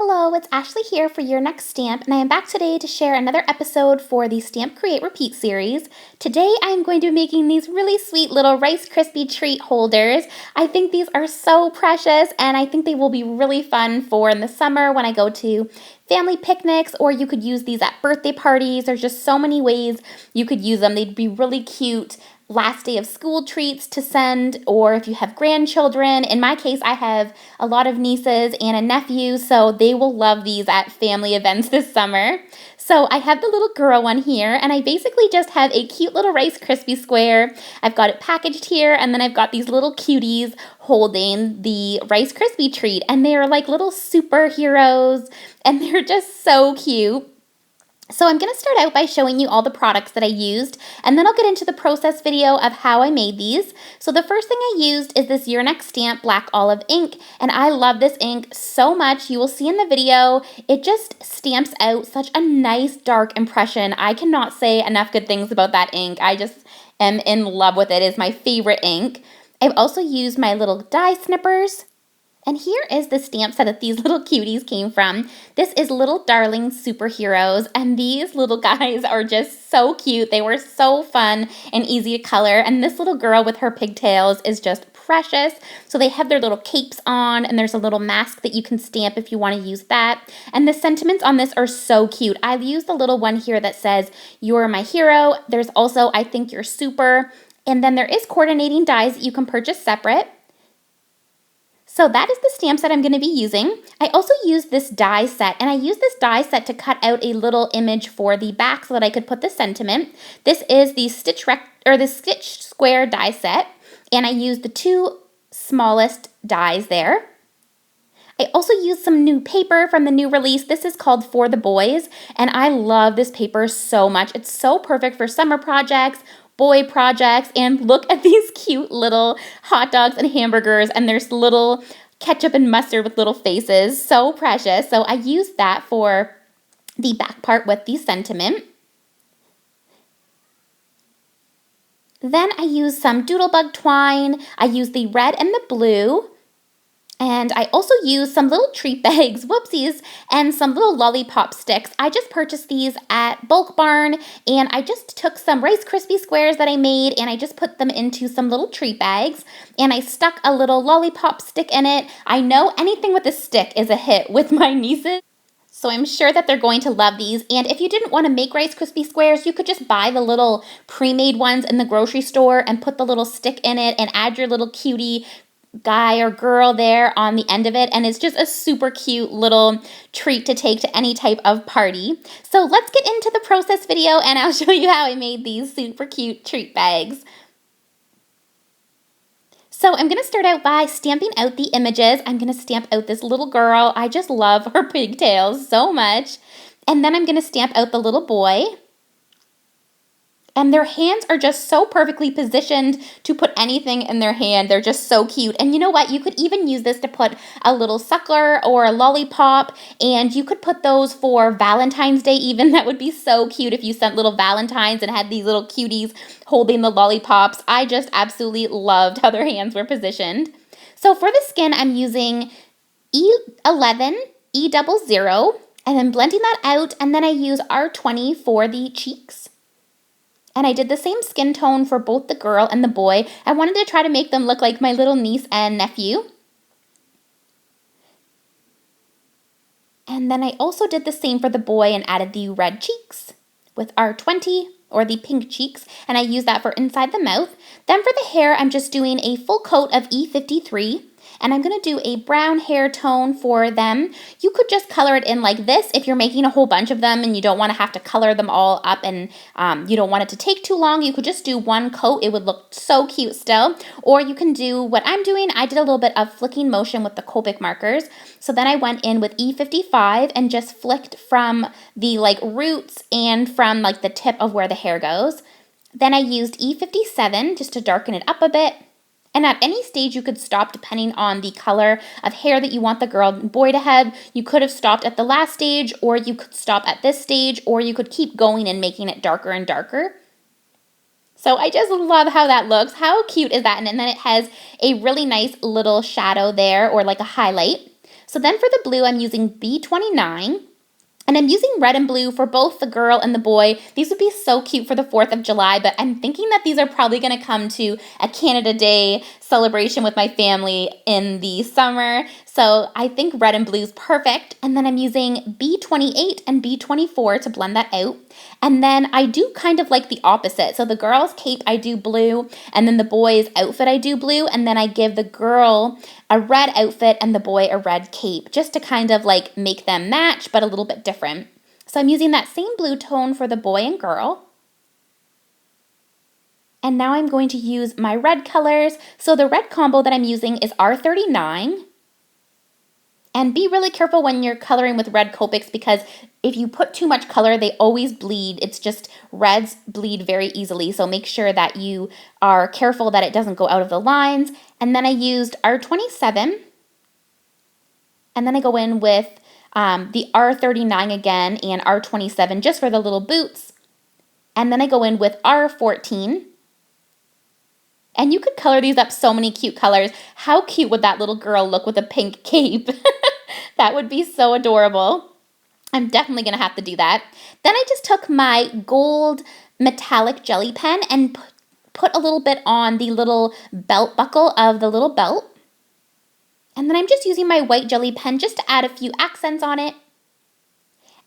Hello, it's Ashley here for your next stamp, and I am back today to share another episode for the Stamp Create Repeat series. Today I am going to be making these really sweet little Rice Krispie treat holders. I think these are so precious, and I think they will be really fun for in the summer when I go to family picnics, or you could use these at birthday parties. There's just so many ways you could use them. They'd be really cute last day of school treats to send, or if you have grandchildren. In my case, I have a lot of nieces and a nephew, so they will love these at family events this summer. So I have the little girl one here, and I basically just have a cute little Rice Krispie square. I've got it packaged here, and then I've got these little cuties holding the Rice Krispie treat, and they are like little superheroes, and they're just so cute. So I'm going to start out by showing you all the products that I used, and then I'll get into the process video of how I made these. So the first thing I used is this Your Next Stamp Black Olive ink, and I love this ink so much. You will see in the video, it just stamps out such a nice dark impression. I cannot say enough good things about that ink. I just am in love with it. It is my favorite ink. I've also used my little die snippers. And here is the stamp set that these little cuties came from. This is Little Darling Superheroes, and these little guys are just so cute. They were so fun and easy to color, and this little girl with her pigtails is just precious. So they have their little capes on, and there's a little mask that you can stamp if you want to use that. And the sentiments on this are so cute. I used the little one here that says, "You're my hero." There's also, "I think you're super." And then there is coordinating dies that you can purchase separate. So that is the stamp set I'm going to be using. I also used this die set, and I used this die set to cut out a little image for the back so that I could put the sentiment. This is the Stitch Square die set, and I used the two smallest dies there. I also used some new paper from the new release. This is called For the Boys, and I love this paper so much. It's so perfect for summer projects, boy projects, and look at these cute little hot dogs and hamburgers, and there's little ketchup and mustard with little faces. So precious. So I used that for the back part with the sentiment. Then I used some doodlebug twine. I used the red and the blue. And I also used some little treat bags, whoopsies, and some little lollipop sticks. I just purchased these at Bulk Barn, and I just took some Rice Krispie squares that I made, and I just put them into some little treat bags, and I stuck a little lollipop stick in it. I know anything with a stick is a hit with my nieces, so I'm sure that they're going to love these. And if you didn't want to make Rice Krispie squares, you could just buy the little pre-made ones in the grocery store and put the little stick in it and add your little cutie guy or girl there on the end of it, and it's just a super cute little treat to take to any type of party. So let's get into the process video, and I'll show you how I made these super cute treat bags. So I'm going to start out by stamping out the images. I'm going to stamp out this little girl. I just love her pigtails so much. And then I'm going to stamp out the little boy. And their hands are just so perfectly positioned to put anything in their hand. They're just so cute. And you know what? You could even use this to put a little suckler or a lollipop. And you could put those for Valentine's Day even. That would be so cute if you sent little Valentines and had these little cuties holding the lollipops. I just absolutely loved how their hands were positioned. So for the skin, I'm using E11, E00, and then blending that out. And then I use R20 for the cheeks. And I did the same skin tone for both the girl and the boy. I wanted to try to make them look like my little niece and nephew. And then I also did the same for the boy and added the red cheeks with R20, or the pink cheeks, and I use that for inside the mouth. Then for the hair, I'm just doing a full coat of E53. And I'm going to do a brown hair tone for them. You could just color it in like this if you're making a whole bunch of them and you don't want to have to color them all up, and you don't want it to take too long. You could just do one coat. It would look so cute still. Or you can do what I'm doing. I did a little bit of flicking motion with the Copic markers. So then I went in with E55 and just flicked from the roots and from the tip of where the hair goes. Then I used E57 just to darken it up a bit. And at any stage you could stop depending on the color of hair that you want the girl and boy to have. You could have stopped at the last stage, or you could stop at this stage, or you could keep going and making it darker and darker. So I just love how that looks. How cute is that? And then it has a really nice little shadow there, or like a highlight. So then for the blue, I'm using B29. And I'm using red and blue for both the girl and the boy. These would be so cute for the 4th of July, but I'm thinking that these are probably going to come to a Canada Day celebration with my family in the summer. So I think red and blue is perfect. And then I'm using B28 and B24 to blend that out. And then I do kind of like the opposite. So the girl's cape, I do blue, and then the boy's outfit, I do blue, and then I give the girl a red outfit and the boy a red cape, just to kind of like make them match, but a little bit different. So I'm using that same blue tone for the boy and girl. And now I'm going to use my red colors. So the red combo that I'm using is R39. And be really careful when you're coloring with red Copics, because if you put too much color, they always bleed. It's just reds bleed very easily. So make sure that you are careful that it doesn't go out of the lines. And then I used R27. And then I go in with the R39 again and R27 just for the little boots. And then I go in with R14. And you could color these up so many cute colors. How cute would that little girl look with a pink cape? That would be so adorable. I'm definitely going to have to do that. Then I just took my gold metallic jelly pen and put a little bit on the little belt buckle of the little belt. And then I'm just using my white jelly pen just to add a few accents on it.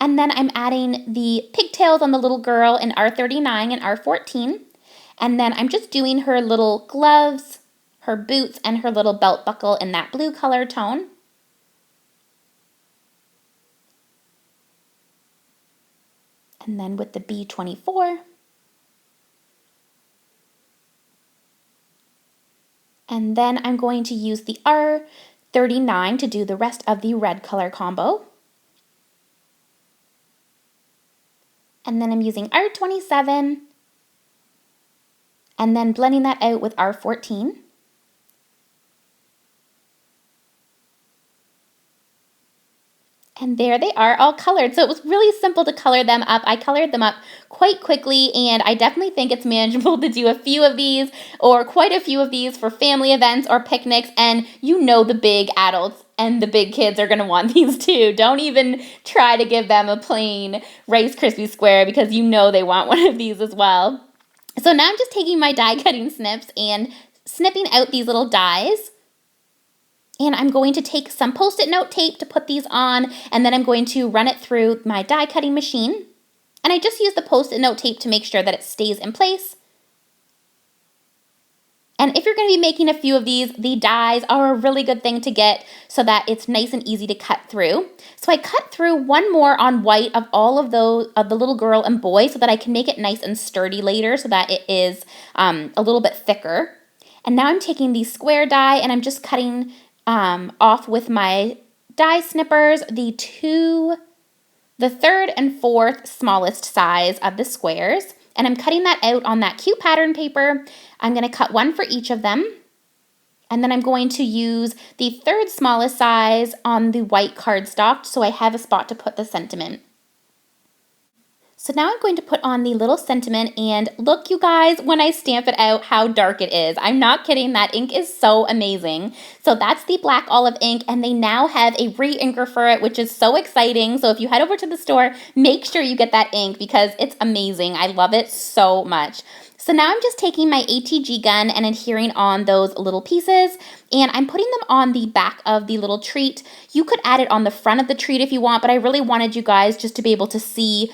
And then I'm adding the pigtails on the little girl in R39 and R14. And then I'm just doing her little gloves, her boots, and her little belt buckle in that blue color tone. And then with the B24. And then I'm going to use the R39 to do the rest of the red color combo. And then I'm using R27. And then blending that out with R14. And there they are, all colored. So it was really simple to color them up. I colored them up quite quickly, and I definitely think it's manageable to do a few of these or quite a few of these for family events or picnics. And you know the big adults and the big kids are going to want these too. Don't even try to give them a plain Rice Krispie square, because you know they want one of these as well. So now I'm just taking my die cutting snips and snipping out these little dies. And I'm going to take some Post-it note tape to put these on, and then I'm going to run it through my die cutting machine. And I just use the Post-it note tape to make sure that it stays in place. And if you're going to be making a few of these, the dies are a really good thing to get so that it's nice and easy to cut through. So I cut through one more on white of all of those of the little girl and boy so that I can make it nice and sturdy later, so that it is a little bit thicker. And now I'm taking the square die and I'm just cutting off with my die snippers the third and fourth smallest size of the squares, and I'm cutting that out on that cute pattern paper. I'm going to cut one for each of them, and then I'm going to use the third smallest size on the white cardstock so I have a spot to put the sentiment. So now I'm going to put on the little sentiment, and look, you guys, when I stamp it out, how dark it is. I'm not kidding, that ink is so amazing. So that's the black olive ink, and they now have a re-inker for it, which is so exciting. So if you head over to the store, make sure you get that ink because it's amazing. I love it so much. So now I'm just taking my ATG gun and adhering on those little pieces, and I'm putting them on the back of the little treat. You could add it on the front of the treat if you want, but I really wanted you guys just to be able to see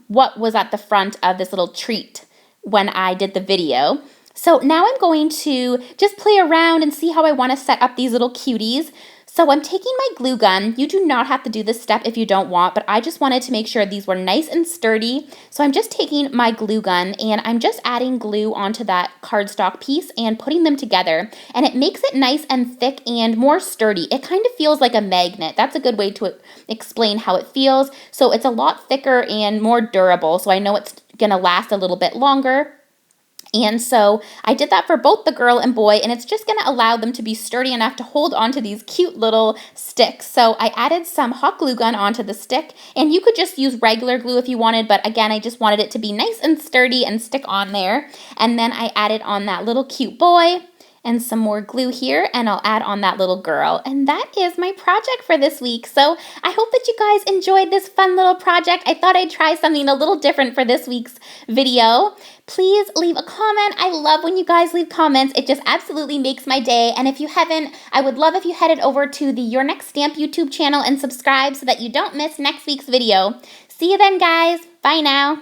what was at the front of this little treat when I did the video. So now I'm going to just play around and see how I want to set up these little cuties. So I'm taking my glue gun. You do not have to do this step if you don't want, but I just wanted to make sure these were nice and sturdy. So I'm just taking my glue gun and I'm just adding glue onto that cardstock piece and putting them together. And it makes it nice and thick and more sturdy. It kind of feels like a magnet. That's a good way to explain how it feels. So it's a lot thicker and more durable. So I know it's gonna last a little bit longer. And so I did that for both the girl and boy, and it's just going to allow them to be sturdy enough to hold onto these cute little sticks. So I added some hot glue gun onto the stick, and you could just use regular glue if you wanted, but again, I just wanted it to be nice and sturdy and stick on there. And then I added on that little cute boy, and some more glue here, and I'll add on that little girl. And that is my project for this week. So I hope that you guys enjoyed this fun little project. I thought I'd try something a little different for this week's video. Please leave a comment. I love when you guys leave comments. It just absolutely makes my day. And if you haven't, I would love if you headed over to the Your Next Stamp YouTube channel and subscribe so that you don't miss next week's video. See you then, guys. Bye now.